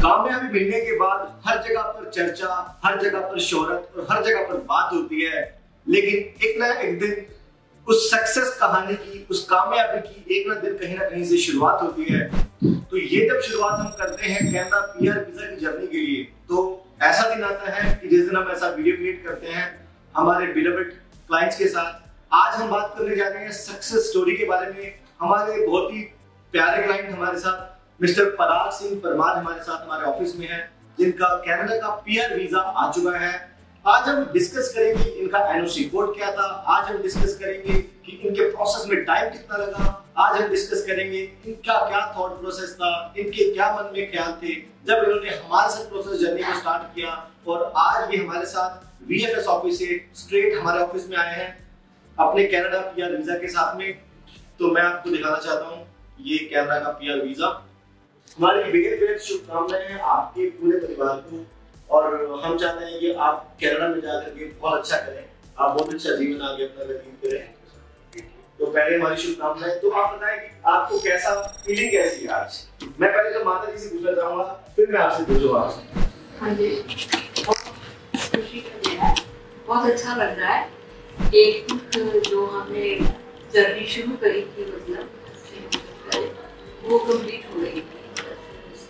कामयाबी मिलने के बाद हर जगह पर चर्चा, हर जगह पर शोहरत और हर जगह पर बात होती है, लेकिन एक ना एक दिन उस सक्सेस कहानी की, उस कामयाबी की एक ना दिन कहीं ना कहीं से शुरुआत होती है। तो ये जब शुरुआत हम करते हैं कनाडा पीआर वीजा की जर्नी के लिए, तो ऐसा दिन आता है कि जिस दिन हम ऐसा वीडियो क्रिएट करते हैं हमारे बिलवेड क्लाइंट्स के साथ। आज हम बात करने जा रहे हैं सक्सेस स्टोरी के बारे में। हमारे बहुत ही प्यारे क्लाइंट हमारे साथ मिस्टर पराग सिंह परमार हमारे साथ हमारे ऑफिस में है, जिनका कनाडा का पीआर वीजा आ चुका है। आज हम डिस्कस करेंगे इनका एनओसी कोड क्या था, आज हम डिस्कस करेंगे कि इनके प्रोसेस में टाइम कितना लगा, आज हम डिस्कस करेंगे इनका क्या थॉट प्रोसेस था, इनके क्या मन में ख्याल थे जब इन्होंने हमारे साथ प्रोसेस जर्नी को स्टार्ट किया। और आज ये हमारे साथ वीएफएस ऑफिस से स्ट्रेट हमारे ऑफिस में आए हैं अपने कनाडा पीआर वीजा के साथ में। तो मैं आपको दिखाना चाहता हूँ ये कनाडा का पीआर वीजा। हमारी बेहद शुभकामनाएं हैं आपके पूरे परिवार को, और हम चाहते हैं कि आप कनाडा में जाकर के बहुत अच्छा करें, आप बहुत अच्छा जीवन आगे अपना व्यतीत करें। तो पहले हमारी शुभकामनाएं। तो आप बताएं कि आपको कैसा फीलिंग कैसी है आज? मैं पहले तो माता जी से पूछना चाहूंगा, फिर मैं आपसे पूछूंगा। हाँ जी, खुशी का दिन है, बहुत अच्छा लग रहा है। एक जो हमने जर्नी शुरू करी थी, मतलब वो कंप्लीट हो गई।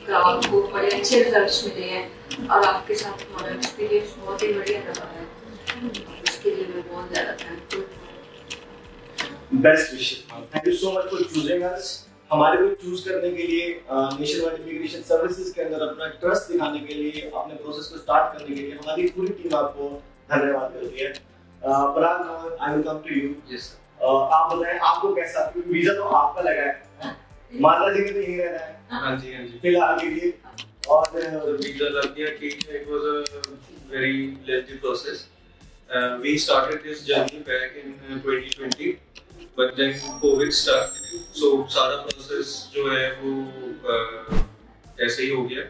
आपको बड़े अच्छे रिजल्ट्स मिले हैं और आपके साथ हमारा एक्सपीरियंस बहुत ही बढ़िया रहा है। इसके लिए मैं बहुत ज़्यादा थैंकफुल हूँ। Best wishes, thank you so much for choosing us. हमारे को चूज करने के लिए, नेशनवाइड इमिग्रेशन सर्विसेज के अंदर अपना ट्रस्ट दिखाने के लिए, अपने प्रोसेस को स्टार्ट करने के लिए हमारी पूरी टीम आपको धन्यवाद करती है। Parag, I will come to you. Yes, आप बताएं आपको कैसा, वीजा तो आपका लगा है, माता जी ने तो यही रहना है। हाँ जी फिलहाल के लिए। और वीजा लग गया, ठीक है। It was a very lengthy process. We started this journey back in 2020, but then Covid start, so सारा प्रोसेस जो है वो ऐसे ही हो गया।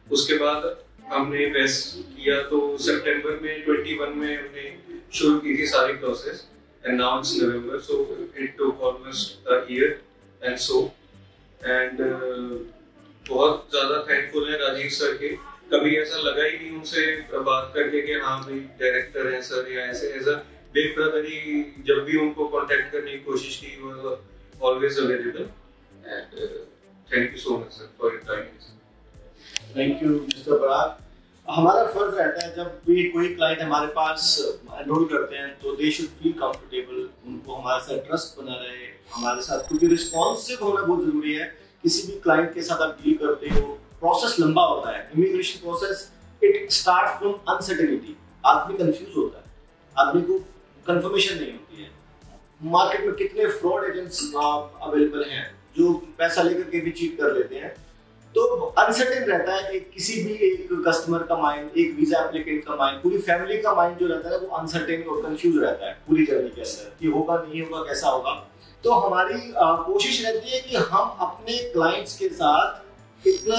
उसके बाद हमने इन्वेस्ट किया, तो सितंबर में 21 में हमने शुरू की थी सारी process, and now it's November, so it took almost a year and so. And बहुत ज़्यादा थैंकफुल है राजीव सर के। कभी ऐसा लगा ही नहीं उनसे बात करके कि हाँ भाई डायरेक्टर हैं सर, या ऐसे एज अ बिग ब्रदर ही जब भी उनको कांटेक्ट करने की कोशिश की, वो always available. And thank you so much sir for your time. Thank you mister Parag. हमारा फर्ज रहता है जब भी कोई क्लाइंट हमारे पास एनरोल करते हैं तो दे शुड फील कंफर्टेबल, उनको हमारे साथ ट्रस्ट बना रहे हमारे साथ, क्योंकि रिस्पॉन्सिव होना बहुत जरूरी है। किसी भी क्लाइंट के साथ आप डील करते हो, प्रोसेस लंबा होता है। Immigration process it start from uncertainty. आदमी कंफ्यूज होता है, आदमी को कंफर्मेशन नहीं होती है। मार्केट में कितने फ्रॉड एजेंट्स अवेलेबल हैं जो पैसा लेकर के भी चीट कर लेते हैं। तो अनसर्टेन रहता है किसी भी एक कस्टमर का माइंड, एक वीजा एप्लीकेंट का माइंड, पूरी फैमिली का माइंड जो रहता है वो अनसर्टेन और कंफ्यूज रहता है पूरी जर्नी के अंदर कि होगा नहीं होगा, कैसा होगा। तो हमारी कोशिश रहती है कि हम अपने क्लाइंट्स के साथ इतना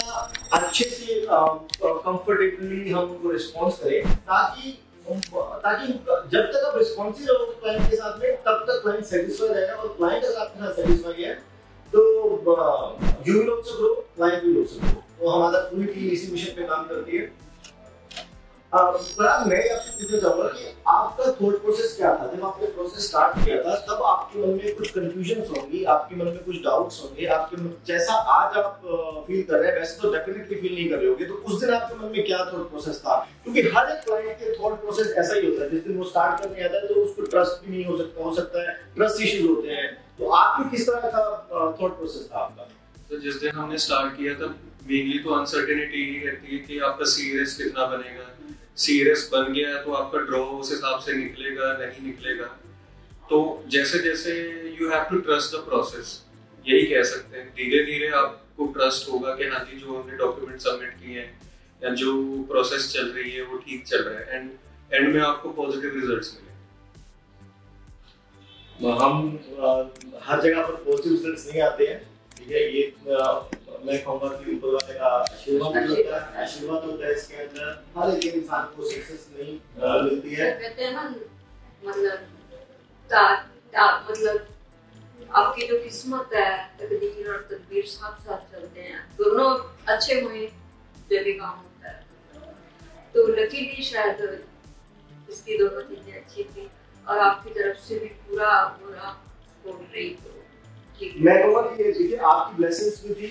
अच्छे से कंफर्टेबली हम उनको रिस्पॉन्स करें ताकि जब तक आप रिस्पॉन्सिव रहोगे क्लाइंट के साथ में तब तक क्लाइंट सेटिस्फाई रहेगा, और क्लाइंट अगर आपके साथ सेटिस्फाई है तो you will also grow, client will also grow. तो हमारा पूरी टीम इसी मिशन पे काम करती है। पराग, मैं आपसे पूछना चाहूंगा कि आपका थॉट प्रोसेस क्या था जब आपने प्रोसेस स्टार्ट किया था? तब आपके मन में कुछ कंफ्यूजन्स होंगी, आपके मन में कुछ डाउट्स होंगे, आपके मन जैसा आज आप फील कर रहे हैं वैसे तो डेफिनेटली फील नहीं कर रहे होगे। तो उस दिन आपके मन में क्या थॉट प्रोसेस था? क्योंकि हर एक क्लाइंट के थॉट प्रोसेस ऐसा ही होता है, जिस दिन वो स्टार्ट करने आता है तो उसको ट्रस्ट भी नहीं हो सकता है, ट्रस्ट इश्यूज होते हैं। तो आपकी किस तरह का थॉट प्रोसेस था आपका? तो जिस दिन हमने स्टार्ट किया था मेनली तो अनसर्टेनिटी ही रहती है कि आपका सीरियस कितना बनेगा। सीरियस बन गया तो आपका ड्रॉ उस हिसाब से निकलेगा नहीं निकलेगा। तो जैसे जैसे you have to trust the process, यही कह सकते हैं। धीरे धीरे आपको ट्रस्ट होगा कि हाँ जी जो हमने डॉक्यूमेंट सबमिट किए हैं या जो प्रोसेस चल रही है वो ठीक चल रहा है, एंड में आपको पॉजिटिव रिजल्ट्स मिले। हम हर जगह पर पॉजिटिव रिजल्ट्स नहीं आते हैं, ठीक है। ये मैं कहूँगा कि ऊपर वाले का आशीर्वाद होता है इसके अंदर। हर एक इंसान को सक्सेस नहीं मिलती है। कहते हैं ना, मतलब आपकी जो किस्मत है, तकदीर और तदबीर साथ साथ चलते हैं, दोनों अच्छे हुए जगह काम होता है। तो लकीली शायद इसकी दोनों चीजें अच्छी थी और आपकी तरफ से भी पूरा सपोर्ट रही। तो मैं कहूँगा कि देखिए आपकी ब्लेसिंग्स भी थी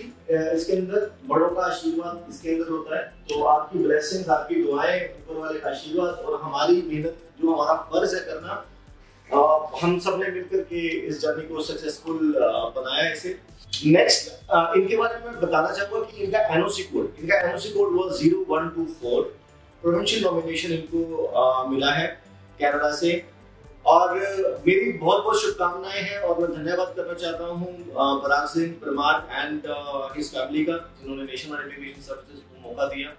इसके अंदर, बड़ों का आशीर्वाद इसके अंदर होता है। तो आपकी ब्लेसिंग्स, आपकी दुआएं, ऊपर वाले का आशीर्वाद और हमारी मेहनत जो हमारा फर्ज है करना, हम सब ने मिलकर के इस जर्नी को सक्सेसफुल बनाया इसे। नेक्स्ट इनके बारे में मैं बताना चाहूँगा कि इनका NOC code was 0124। Provincial nomination इनको मिला है कनाडा से और मेरी बहुत बहुत शुभकामनाएं हैं और मैं धन्यवाद करना चाहता हूँ Parag Singh Parmar and his family का, जिन्होंने नेशन वाइड इमिग्रेशन सर्विसेज को मौका दिया।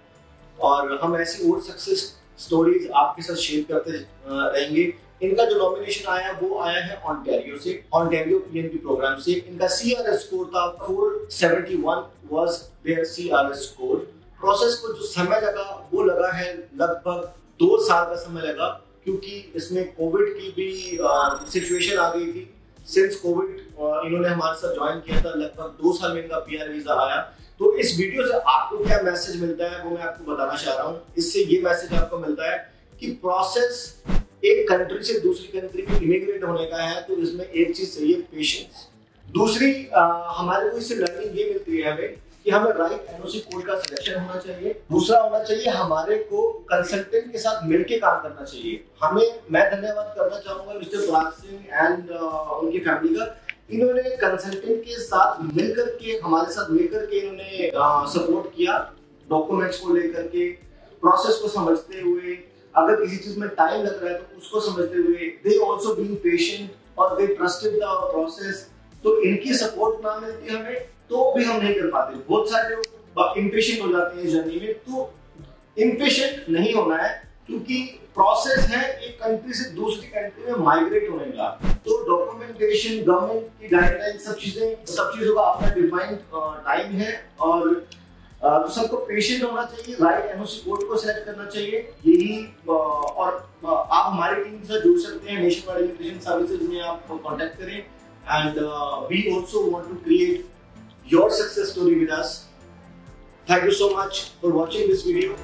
और हम ऐसी और सक्सेस स्टोरीज आपके साथ शेयर करते रहेंगे। इनका जो नॉमिनेशन आया वो आया है ऑन्टेरियो से, ऑन्टेरियो पीएनपी प्रोग्राम से। इनका सीआरएस स्कोर था 471 was there CRS score. Process को जो समय लगा वो लगा है लगभग 2 साल का समय लगा, क्योंकि इसमें कोविड की भी सिचुएशन आ गई थी। सिंस कोविड इन्होंने हमारे साथ ज्वाइन किया था, लगभग 2 साल में इनका पीआर वीजा आया। तो इस वीडियो से आपको क्या मैसेज मिलता है वो मैं आपको बताना चाह रहा हूँ। इससे ये मैसेज आपको मिलता है कि प्रोसेस एक कंट्री से दूसरी कंट्री में इमिग्रेट होने का है, तो इसमें एक चीज चाहिए, पेशेंस। दूसरी हमारे को इससे लर्निंग ये मिलती है हमें कि हमें राइट एनओसी कोड का सिलेक्शन होना चाहिए। दूसरा होना चाहिए हमारे को कंसल्टेंट के साथ मिलके काम करना चाहिए। मैं धन्यवाद करना चाहूंगा मिस्टर पराग सिंह एंड उनकी फैमिली का। इन्होंने कंसल्टेंट के साथ मिलकर के, हमारे साथ मिलकर के इन्होंने सपोर्ट किया, डॉक्यूमेंट्स को लेकर के, प्रोसेस को समझते हुए, अगर किसी चीज में टाइम लग रहा है तो उसको समझते हुए। दे आल्सो बीइंग पेशेंट और दे ट्रस्टेड द प्रोसेस। तो इनकी सपोर्ट ना मिलती हमें तो भी हम नहीं कर पाते। बहुत सारे लोग इम्पेशेंट हो जाते हैं जर्नी में, तो इम्पेशेंट नहीं होना है, क्योंकि प्रोसेस है एक कंट्री से दूसरी कंट्री में माइग्रेट होने का। तो डॉक्यूमेंटेशन, गवर्नमेंट की गाइडलाइन, सब चीजों का अपना डिफाइंड टाइम है और तो सबको पेशेंट होना चाहिए, राइट एनओसी कोड को सिलेक्ट करना चाहिए। यही और आप हमारी टीम से जुड़ सकते हैं, नेशन वाइड इमिग्रेशन सर्विसेज में आप कांटेक्ट करें। And we also want to create your success story with us. Thank you so much for watching this video.